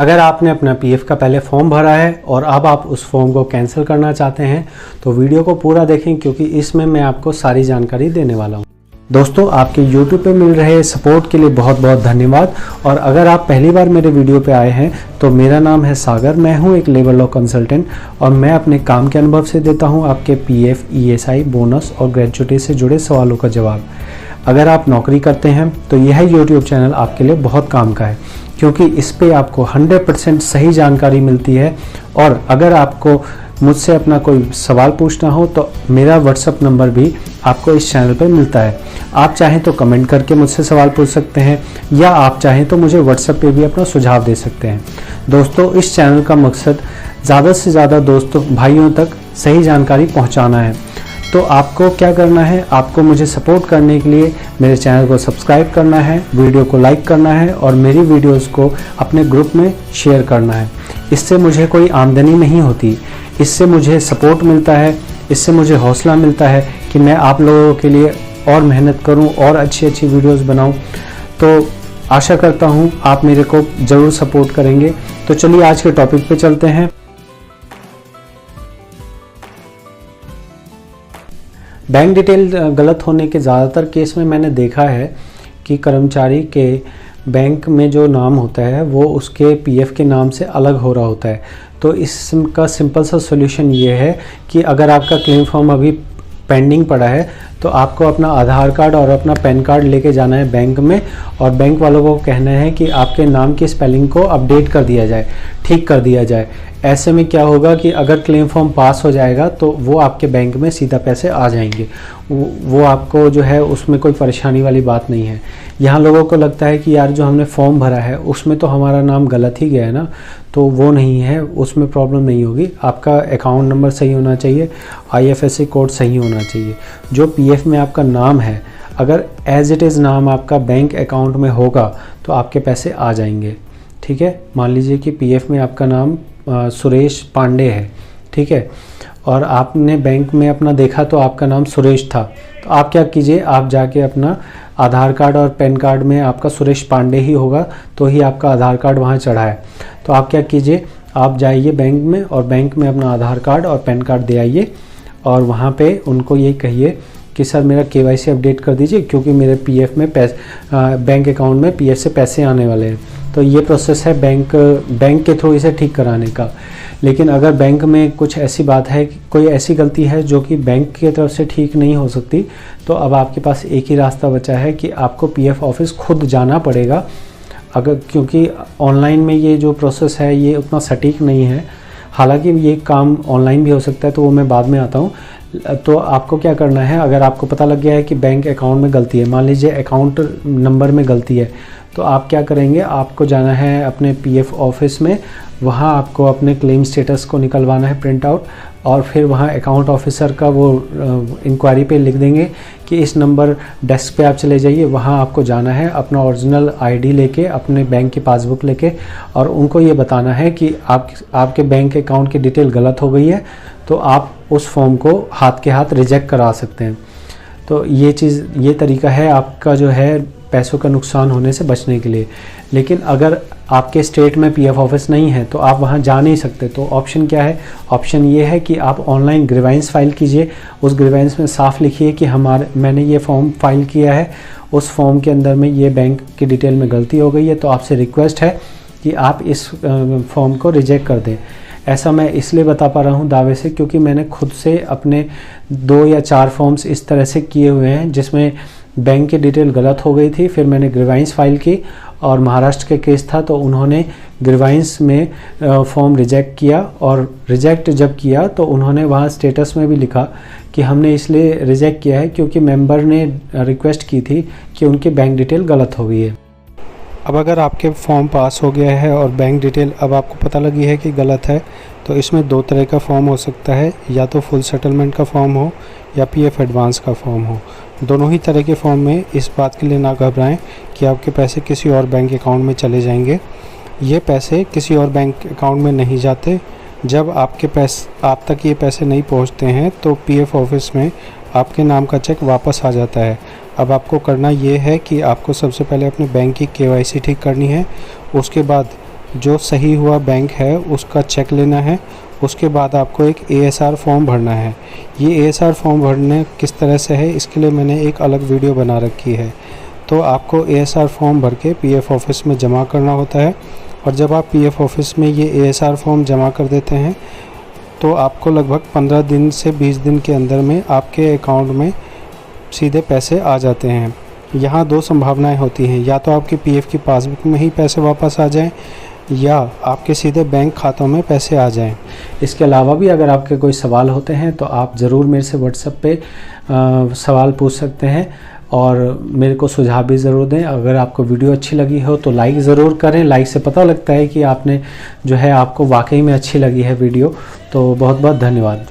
अगर आपने अपना पीएफ का पहले फॉर्म भरा है और अब आप उस फॉर्म को कैंसिल करना चाहते हैं तो वीडियो को पूरा देखें, क्योंकि इसमें मैं आपको सारी जानकारी देने वाला हूं। दोस्तों, आपके YouTube पे मिल रहे सपोर्ट के लिए बहुत बहुत धन्यवाद। और अगर आप पहली बार मेरे वीडियो पे आए हैं तो मेरा नाम है सागर, मैं हूं एक लेबर लॉ कंसल्टेंट और मैं अपने काम के अनुभव से देता हूं आपके पीएफ, ईएसआई, बोनस और ग्रेच्युटी से जुड़े सवालों का जवाब। अगर आप नौकरी करते हैं तो यह YouTube चैनल आपके लिए बहुत काम का है, क्योंकि इस पे आपको 100% सही जानकारी मिलती है। और अगर आपको मुझसे अपना कोई सवाल पूछना हो तो मेरा व्हाट्सअप नंबर भी आपको इस चैनल पर मिलता है। आप चाहें तो कमेंट करके मुझसे सवाल पूछ सकते हैं, या आप चाहें तो मुझे व्हाट्सएप पे भी अपना सुझाव दे सकते हैं। दोस्तों, इस चैनल का मकसद ज़्यादा से ज़्यादा दोस्तों भाइयों तक सही जानकारी पहुंचाना है। तो आपको क्या करना है, आपको मुझे सपोर्ट करने के लिए मेरे चैनल को सब्सक्राइब करना है, वीडियो को लाइक करना है और मेरी वीडियोस को अपने ग्रुप में शेयर करना है। इससे मुझे कोई आमदनी नहीं होती, इससे मुझे सपोर्ट मिलता है, इससे मुझे हौसला मिलता है कि मैं आप लोगों के लिए और मेहनत करूं और अच्छी अच्छी वीडियोस बनाऊं। तो आशा करता हूं आप मेरे को ज़रूर सपोर्ट करेंगे। तो चलिए आज के टॉपिक पे चलते हैं। बैंक डिटेल गलत होने के ज़्यादातर केस में मैंने देखा है कि कर्मचारी के बैंक में जो नाम होता है वो उसके पीएफ के नाम से अलग हो रहा होता है। तो इसका सिंपल सा सॉल्यूशन ये है कि अगर आपका क्लेम फॉर्म अभी पेंडिंग पड़ा है तो आपको अपना आधार कार्ड और अपना पैन कार्ड लेके जाना है बैंक में, और बैंक वालों को कहना है कि आपके नाम की स्पेलिंग को अपडेट कर दिया जाए, ठीक कर दिया जाए। ऐसे में क्या होगा कि अगर क्लेम फॉर्म पास हो जाएगा तो वो आपके बैंक में सीधा पैसे आ जाएंगे। वो आपको जो है उसमें कोई परेशानी वाली बात नहीं है। यहाँ लोगों को लगता है कि यार जो हमने फॉर्म भरा है उसमें तो हमारा नाम गलत ही गया है ना, तो वो नहीं है, उसमें प्रॉब्लम नहीं होगी। आपका अकाउंट नंबर सही होना चाहिए, आईएफएससी कोड सही होना चाहिए। जो पीएफ में आपका नाम है, अगर एज इट इज़ नाम आपका बैंक अकाउंट में होगा तो आपके पैसे आ जाएंगे। ठीक है, मान लीजिए कि पीएफ में आपका नाम सुरेश पांडे है, ठीक है, और आपने बैंक में अपना देखा तो आपका नाम सुरेश था, तो आप क्या कीजिए, आप जाके अपना आधार कार्ड और पैन कार्ड में आपका सुरेश पांडे ही होगा तो ही आपका आधार कार्ड वहाँ चढ़ा है। तो आप क्या कीजिए, आप जाइए बैंक में और बैंक में अपना आधार कार्ड और पैन कार्ड दे आइए और वहाँ पे उनको ये कहिए कि सर मेरा केवाईसी अपडेट कर दीजिए, क्योंकि मेरे पीएफ में बैंक अकाउंट में पीएफ से पैसे आने वाले हैं। तो ये प्रोसेस है बैंक के थ्रू इसे ठीक कराने का। लेकिन अगर बैंक में कुछ ऐसी बात है, कोई ऐसी गलती है जो कि बैंक की तरफ से ठीक नहीं हो सकती, तो अब आपके पास एक ही रास्ता बचा है कि आपको पीएफ ऑफिस खुद जाना पड़ेगा। अगर क्योंकि ऑनलाइन में ये जो प्रोसेस है ये उतना सटीक नहीं है, हालांकि ये काम ऑनलाइन भी हो सकता है, तो वो मैं बाद में आता हूँ। तो आपको क्या करना है, अगर आपको पता लग गया है कि बैंक अकाउंट में गलती है, मान लीजिए अकाउंट नंबर में गलती है, तो आप क्या करेंगे, आपको जाना है अपने पीएफ ऑफिस में, वहाँ आपको अपने क्लेम स्टेटस को निकलवाना है प्रिंट आउट, और फिर वहाँ अकाउंट ऑफिसर का वो इंक्वायरी पे लिख देंगे कि इस नंबर डेस्क पे आप चले जाइए। वहाँ आपको जाना है अपना ओरिजिनल आईडी लेके, अपने बैंक की पासबुक लेके, और उनको ये बताना है कि आपके बैंक अकाउंट की डिटेल गलत हो गई है, तो आप उस फॉर्म को हाथ के हाथ रिजेक्ट करा सकते हैं। तो ये तरीका है आपका जो है पैसों का नुकसान होने से बचने के लिए। लेकिन अगर आपके स्टेट में पीएफ ऑफिस नहीं है तो आप वहां जा नहीं सकते, तो ऑप्शन क्या है, ऑप्शन ये है कि आप ऑनलाइन ग्रीवेंस फाइल कीजिए। उस ग्रीवेंस में साफ लिखिए कि मैंने ये फॉर्म फाइल किया है, उस फॉर्म के अंदर में ये बैंक की डिटेल में गलती हो गई है, तो आपसे रिक्वेस्ट है कि आप इस फॉर्म को रिजेक्ट कर दें। ऐसा मैं इसलिए बता पा रहा हूँ दावे से, क्योंकि मैंने खुद से अपने 2 या 4 फॉर्म्स इस तरह से किए हुए हैं जिसमें बैंक की डिटेल गलत हो गई थी। फिर मैंने ग्रीवेंस फाइल की और महाराष्ट्र के केस था, तो उन्होंने ग्रीवेंस में फॉर्म रिजेक्ट किया, और रिजेक्ट जब किया तो उन्होंने वहाँ स्टेटस में भी लिखा कि हमने इसलिए रिजेक्ट किया है क्योंकि मेंबर ने रिक्वेस्ट की थी कि उनकी बैंक डिटेल गलत हो गई है। अब अगर आपके फॉर्म पास हो गया है और बैंक डिटेल अब आपको पता लगी है कि गलत है, तो इसमें 2 तरह का फॉर्म हो सकता है, या तो फुल सेटलमेंट का फॉर्म हो या पीएफ एडवांस का फॉर्म हो। दोनों ही तरह के फॉर्म में इस बात के लिए ना घबराएं कि आपके पैसे किसी और बैंक अकाउंट में चले जाएंगे। ये पैसे किसी और बैंक अकाउंट में नहीं जाते। जब आप तक ये पैसे नहीं पहुंचते हैं तो पीएफ ऑफिस में आपके नाम का चेक वापस आ जाता है। अब आपको करना ये है कि आपको सबसे पहले अपने बैंक की केवाईसी ठीक करनी है, उसके बाद जो सही हुआ बैंक है उसका चेक लेना है। उसके बाद आपको एक ASR फॉर्म भरना है। ये ASR फॉर्म भरने किस तरह से है, इसके लिए मैंने एक अलग वीडियो बना रखी है। तो आपको ASR फॉर्म भर के PF ऑफिस में जमा करना होता है, और जब आप PF ऑफिस में ये ASR फॉर्म जमा कर देते हैं तो आपको लगभग 15 दिन से 20 दिन के अंदर में आपके अकाउंट में सीधे पैसे आ जाते हैं। यहाँ 2 संभावनाएं होती हैं, या तो आपकी PF की पासबुक में ही पैसे वापस आ जाएं, या आपके सीधे बैंक खातों में पैसे आ जाएं। इसके अलावा भी अगर आपके कोई सवाल होते हैं तो आप ज़रूर मेरे से व्हाट्सएप पे सवाल पूछ सकते हैं, और मेरे को सुझाव भी ज़रूर दें। अगर आपको वीडियो अच्छी लगी हो तो लाइक ज़रूर करें। लाइक से पता लगता है कि आपने जो है आपको वाकई में अच्छी लगी है वीडियो। तो बहुत बहुत धन्यवाद।